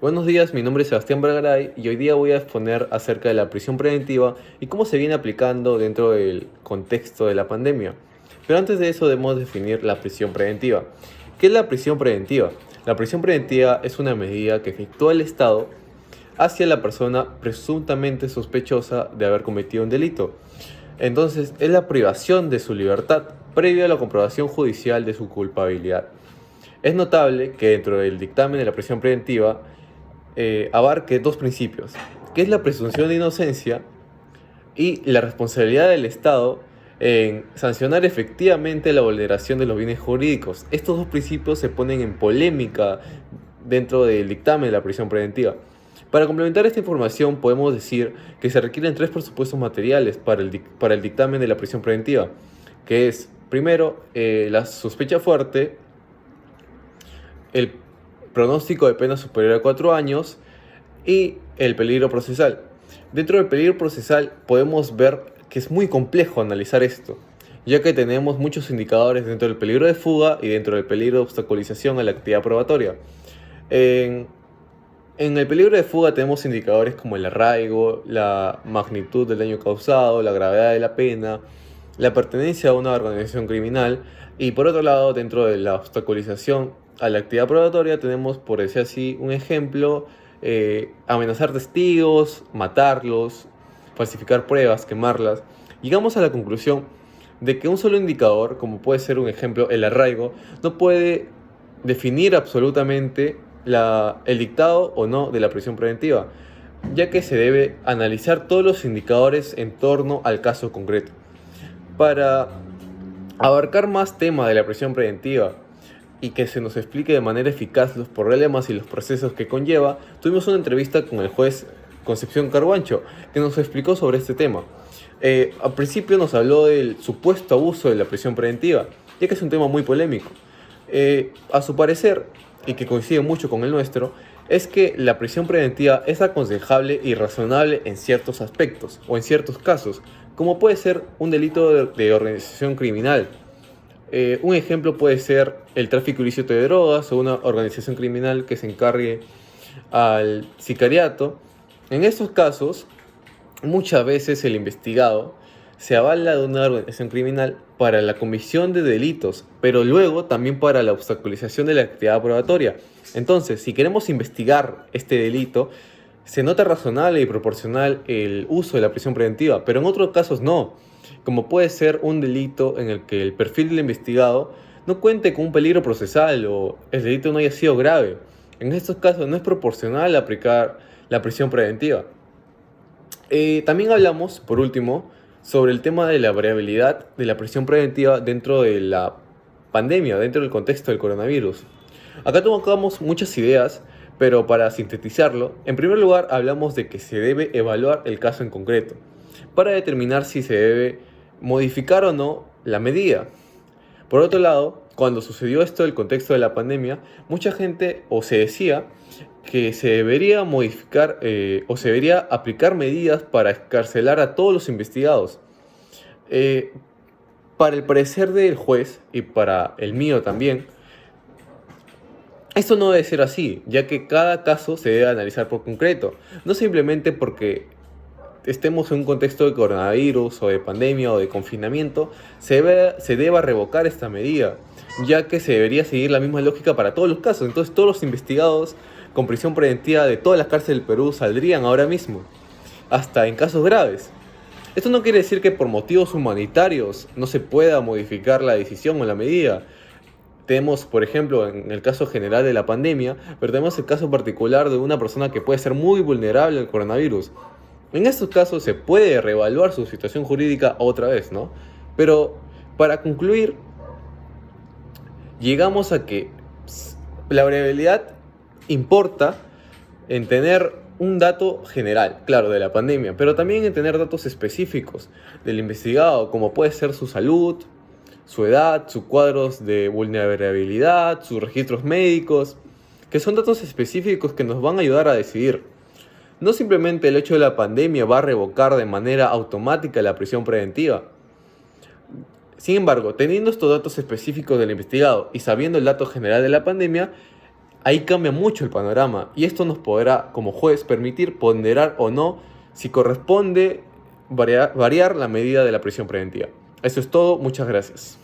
Buenos días, mi nombre es Sebastián Bargaray y hoy día voy a exponer acerca de la prisión preventiva y cómo se viene aplicando dentro del contexto de la pandemia. Pero antes de eso debemos definir la prisión preventiva. ¿Qué es la prisión preventiva? La prisión preventiva es una medida que efectúa el Estado hacia la persona presuntamente sospechosa de haber cometido un delito. Entonces, es la privación de su libertad previo a la comprobación judicial de su culpabilidad. Es notable que dentro del dictamen de la prisión preventiva abarque dos principios, que es la presunción de inocencia y la responsabilidad del Estado en sancionar efectivamente la vulneración de los bienes jurídicos. Estos dos principios se ponen en polémica dentro del dictamen de la prisión preventiva. Para complementar esta información podemos decir que se requieren tres presupuestos materiales para el dictamen de la prisión preventiva, que es, primero, la sospecha fuerte, el pronóstico de pena superior a 4 años y el peligro procesal. Dentro del peligro procesal podemos ver que es muy complejo analizar esto, ya que tenemos muchos indicadores dentro del peligro de fuga y dentro del peligro de obstaculización a la actividad probatoria. En, en el peligro de fuga tenemos indicadores como el arraigo, la magnitud del daño causado, la gravedad de la pena, la pertenencia a una organización criminal y por otro lado, dentro de la obstaculización a la actividad probatoria tenemos, por decir así, un ejemplo, amenazar testigos, matarlos, falsificar pruebas, quemarlas. Llegamos a la conclusión de que un solo indicador, como puede ser un ejemplo el arraigo, no puede definir absolutamente el dictado o no de la prisión preventiva, ya que se debe analizar todos los indicadores en torno al caso concreto. Para abarcar más temas de la prisión preventiva y que se nos explique de manera eficaz los problemas y los procesos que conlleva, tuvimos una entrevista con el juez Concepción Carguancho, que nos explicó sobre este tema. Al principio nos habló del supuesto abuso de la prisión preventiva, ya que es un tema muy polémico. A su parecer, y que coincide mucho con el nuestro, es que la prisión preventiva es aconsejable y razonable en ciertos aspectos o en ciertos casos, como puede ser un delito de organización criminal. Un ejemplo puede ser el tráfico ilícito de drogas o una organización criminal que se encargue al sicariato. En estos casos, muchas veces el investigado se avala de una organización criminal para la comisión de delitos, pero luego también para la obstaculización de la actividad probatoria. Entonces, si queremos investigar este delito, se nota razonable y proporcional el uso de la prisión preventiva, pero en otros casos no, como puede ser un delito en el que el perfil del investigado no cuente con un peligro procesal o el delito no haya sido grave. En estos casos no es proporcional aplicar la prisión preventiva. También hablamos, por último, sobre el tema de la variabilidad de la prisión preventiva dentro de la pandemia, dentro del contexto del coronavirus. Acá tocamos muchas ideas, pero para sintetizarlo, en primer lugar hablamos de que se debe evaluar el caso en concreto, para determinar si se debe modificar o no la medida. Por otro lado, cuando sucedió esto del contexto de la pandemia, mucha gente o se decía que se debería modificar o se debería aplicar medidas para excarcelar a todos los investigados. Eh, para el parecer del juez y para el mío también, esto no debe ser así, ya que cada caso se debe analizar por concreto, no simplemente porque estemos en un contexto de coronavirus o de pandemia o de confinamiento, se deba revocar esta medida, ya que se debería seguir la misma lógica para todos los casos. Entonces todos los investigados con prisión preventiva de todas las cárceles del Perú saldrían ahora mismo, hasta en casos graves. Esto no quiere decir que por motivos humanitarios no se pueda modificar la decisión o la medida. Tenemos, por ejemplo, en el caso general de la pandemia, pero tenemos el caso particular de una persona que puede ser muy vulnerable al coronavirus. En estos casos se puede reevaluar su situación jurídica otra vez, ¿no? Pero para concluir, llegamos a que la variabilidad importa en tener un dato general, claro, de la pandemia, pero también en tener datos específicos del investigado, como puede ser su salud, su edad, sus cuadros de vulnerabilidad, sus registros médicos, que son datos específicos que nos van a ayudar a decidir. No simplemente el hecho de la pandemia va a revocar de manera automática la prisión preventiva. Sin embargo, teniendo estos datos específicos del investigado y sabiendo el dato general de la pandemia, ahí cambia mucho el panorama y esto nos podrá, como juez, permitir ponderar o no si corresponde variar la medida de la prisión preventiva. Eso es todo, muchas gracias.